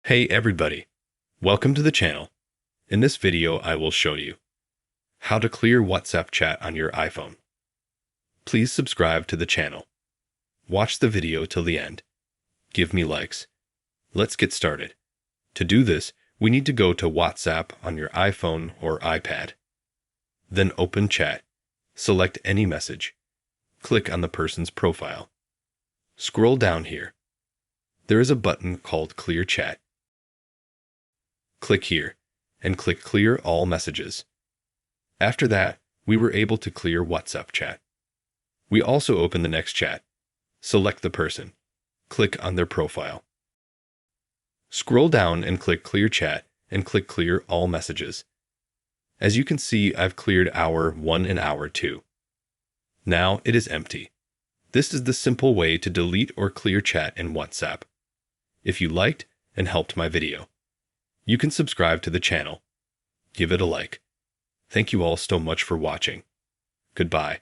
Hey everybody, welcome to the channel. In this video I will show you how to clear WhatsApp chat on your iPhone. Please subscribe to the channel. Watch the video till the end. Give me likes. Let's get started. To do this, we need to go to WhatsApp on your iPhone or iPad. Then open chat. Select any message. Click on the person's profile. Scroll down here. There is a button called Clear Chat. Click here, and click Clear All Messages. After that, we were able to clear WhatsApp chat. We also open the next chat. Select the person. Click on their profile. Scroll down and click Clear Chat and click Clear All Messages. As you can see, I've cleared hour 1 and hour 2. Now it is empty. This is the simple way to delete or clear chat in WhatsApp. If you liked and helped my video, you can subscribe to the channel. Give it a like. Thank you all so much for watching. Goodbye.